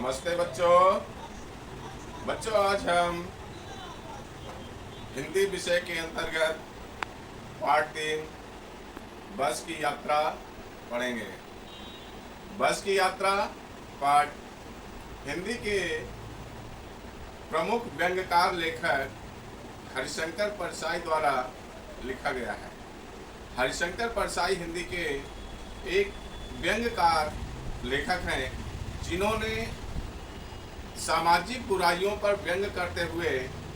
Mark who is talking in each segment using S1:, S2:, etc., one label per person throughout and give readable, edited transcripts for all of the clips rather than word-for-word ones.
S1: नमस्ते बच्चों। आज हम हिंदी विषय के अंतर्गत पार्ट 3 बस की यात्रा पढ़ेंगे। बस की यात्रा पाठ हिंदी के प्रमुख व्यंग्यकार लेखक हरिशंकर परसाई द्वारा लिखा गया है। हरिशंकर परसाई हिंदी के एक व्यंग्यकार लेखक हैं जिन्होंने सामाजिक बुराइयों पर व्यंग करते हुए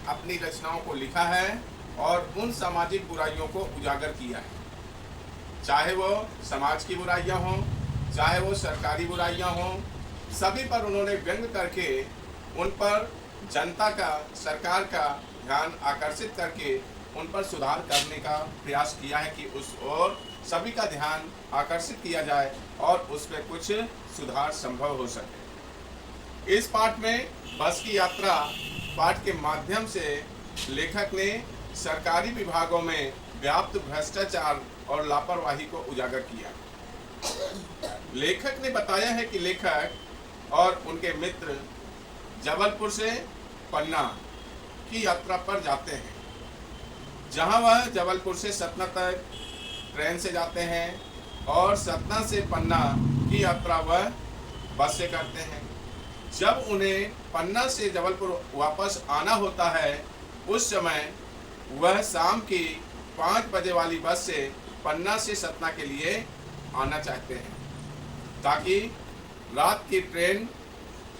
S1: अपनी रचनाओं को लिखा है और उन सामाजिक बुराइयों को उजागर किया है। चाहे वो समाज की बुराइयां हों, चाहे वो सरकारी बुराइयां हों, सभी पर उन्होंने व्यंग करके उन पर जनता का, सरकार का ध्यान आकर्षित करके उन पर सुधार करने का प्रयास किया है कि उस ओर सभी का ध्यान आकर्षित किया जाए और उस पर कुछ सुधार संभव हो सके। इस पाठ में बस की यात्रा पाठ के माध्यम से लेखक ने सरकारी विभागों में व्याप्त भ्रष्टाचार और लापरवाही को उजागर किया। लेखक ने बताया है कि लेखक और उनके मित्र जबलपुर से पन्ना की यात्रा पर जाते हैं, जहां वह जबलपुर से सतना तक ट्रेन से जाते हैं और सतना से पन्ना की यात्रा वह बस से करते हैं। जब उन्हें पन्ना से जबलपुर वापस आना होता है, उस समय वह शाम की 5 बजे वाली बस से पन्ना से सतना के लिए आना चाहते हैं ताकि रात की ट्रेन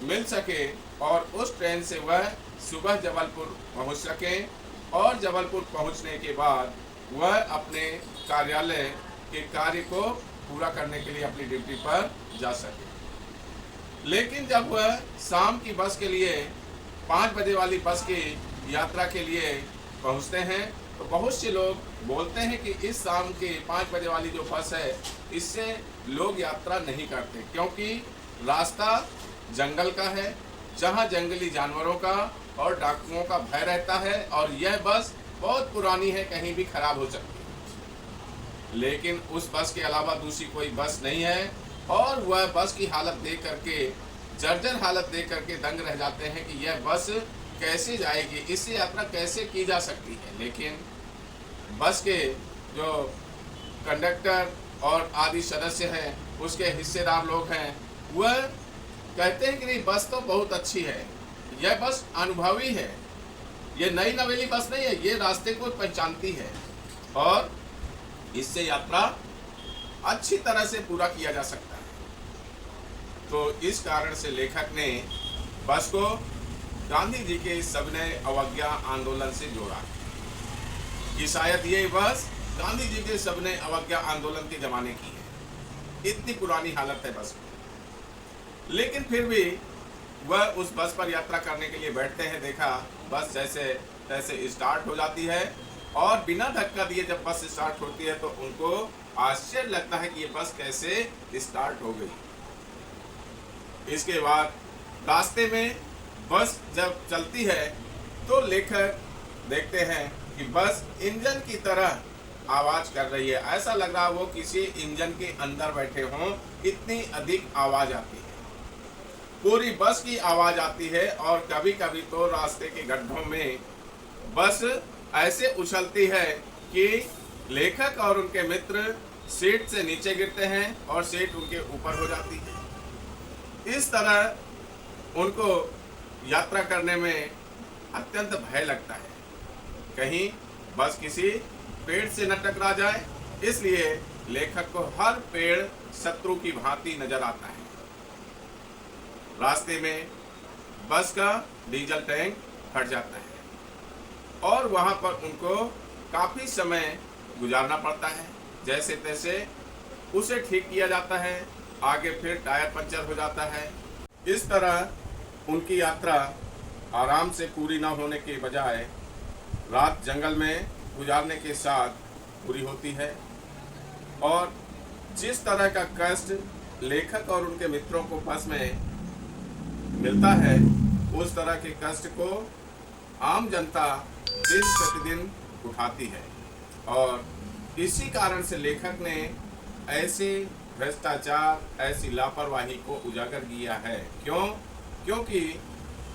S1: मिल सके और उस ट्रेन से वह सुबह जबलपुर पहुंच सकें और जबलपुर पहुंचने के बाद वह अपने कार्यालय के कार्य को पूरा करने के लिए अपनी ड्यूटी पर जा सके। लेकिन जब वह शाम की बस के लिए 5 बजे वाली बस की यात्रा के लिए पहुंचते हैं तो बहुत से लोग बोलते हैं कि इस शाम के 5 बजे वाली जो बस है, इससे लोग यात्रा नहीं करते क्योंकि रास्ता जंगल का है, जहां जंगली जानवरों का और डाकुओं का भय रहता है और यह बस बहुत पुरानी है, कहीं भी खराब हो सकती है। लेकिन उस बस के अलावा दूसरी कोई बस नहीं है और वह बस की हालत देख करके, जर्जर हालत देख करके दंग रह जाते हैं कि यह बस कैसे जाएगी, इससे यात्रा कैसे की जा सकती है। लेकिन बस के जो कंडक्टर और आदि सदस्य हैं, उसके हिस्सेदार लोग हैं, वह कहते हैं कि नहीं, बस तो बहुत अच्छी है, यह बस अनुभवी है, ये नई नवेली बस नहीं है, ये रास्ते को पहचानती है और इससे यात्रा अच्छी तरह से पूरा किया जा सकता है। तो इस कारण से लेखक ने बस को गांधी जी के सविनय अवज्ञा आंदोलन से जोड़ा कि शायद ये बस गांधी जी के सविनय अवज्ञा आंदोलन के जमाने की है, इतनी पुरानी हालत है बस की। लेकिन फिर भी वह उस बस पर यात्रा करने के लिए बैठते हैं। देखा बस जैसे तैसे स्टार्ट हो जाती है और बिना धक्का दिए जब बस स्टार्ट होती है तो उनको आश्चर्य लगता है कि ये बस कैसे स्टार्ट हो गई। इसके बाद रास्ते में बस जब चलती है तो लेखक देखते हैं कि बस इंजन की तरह आवाज कर रही है, ऐसा लग रहा वो किसी इंजन के अंदर बैठे हों, इतनी अधिक आवाज आती है, पूरी बस की आवाज आती है। और कभी कभी तो रास्ते के गड्ढों में बस ऐसे उछलती है कि लेखक और उनके मित्र सीट से नीचे गिरते हैं और सीट उनके ऊपर हो जाती है। इस तरह उनको यात्रा करने में अत्यंत भय लगता है, कहीं बस किसी पेड़ से न टकरा जाए, इसलिए लेखक को हर पेड़ शत्रु की भांति नजर आता है। रास्ते में बस का डीजल टैंक फट जाता है और वहां पर उनको काफी समय गुजारना पड़ता है। जैसे तैसे उसे ठीक किया जाता है, आगे फिर टायर पंचर हो जाता है। इस तरह उनकी यात्रा आराम से पूरी ना होने के बजाय रात जंगल में गुजारने के साथ पूरी होती है। और जिस तरह का कष्ट लेखक और उनके मित्रों को बस में मिलता है, उस तरह के कष्ट को आम जनता दिन प्रतिदिन उठाती है और इसी कारण से लेखक ने ऐसे भ्रष्टाचार, ऐसी लापरवाही को उजागर किया है। क्यों? क्योंकि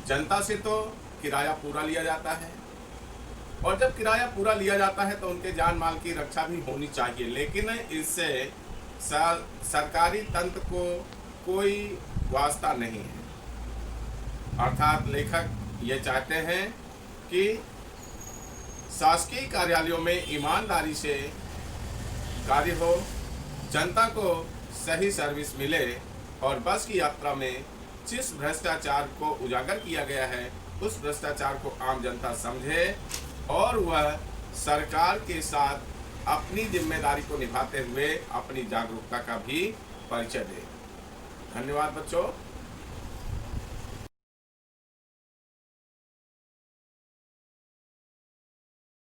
S1: जनता से तो किराया पूरा लिया जाता है, और जब किराया पूरा लिया जाता है तो उनके जान माल की रक्षा भी होनी चाहिए, लेकिन इससे सरकारी तंत्र को कोई वास्ता नहीं है। अर्थात लेखक ये चाहते हैं कि शासकीय कार्यालयों में ईमानदारी से कार्य हो, जनता को सही सर्विस मिले, और बस की यात्रा में जिस भ्रष्टाचार को उजागर किया गया है उस भ्रष्टाचार को आम जनता समझे और वह सरकार के साथ अपनी जिम्मेदारी को निभाते हुए अपनी जागरूकता का भी परिचय दे। धन्यवाद बच्चों।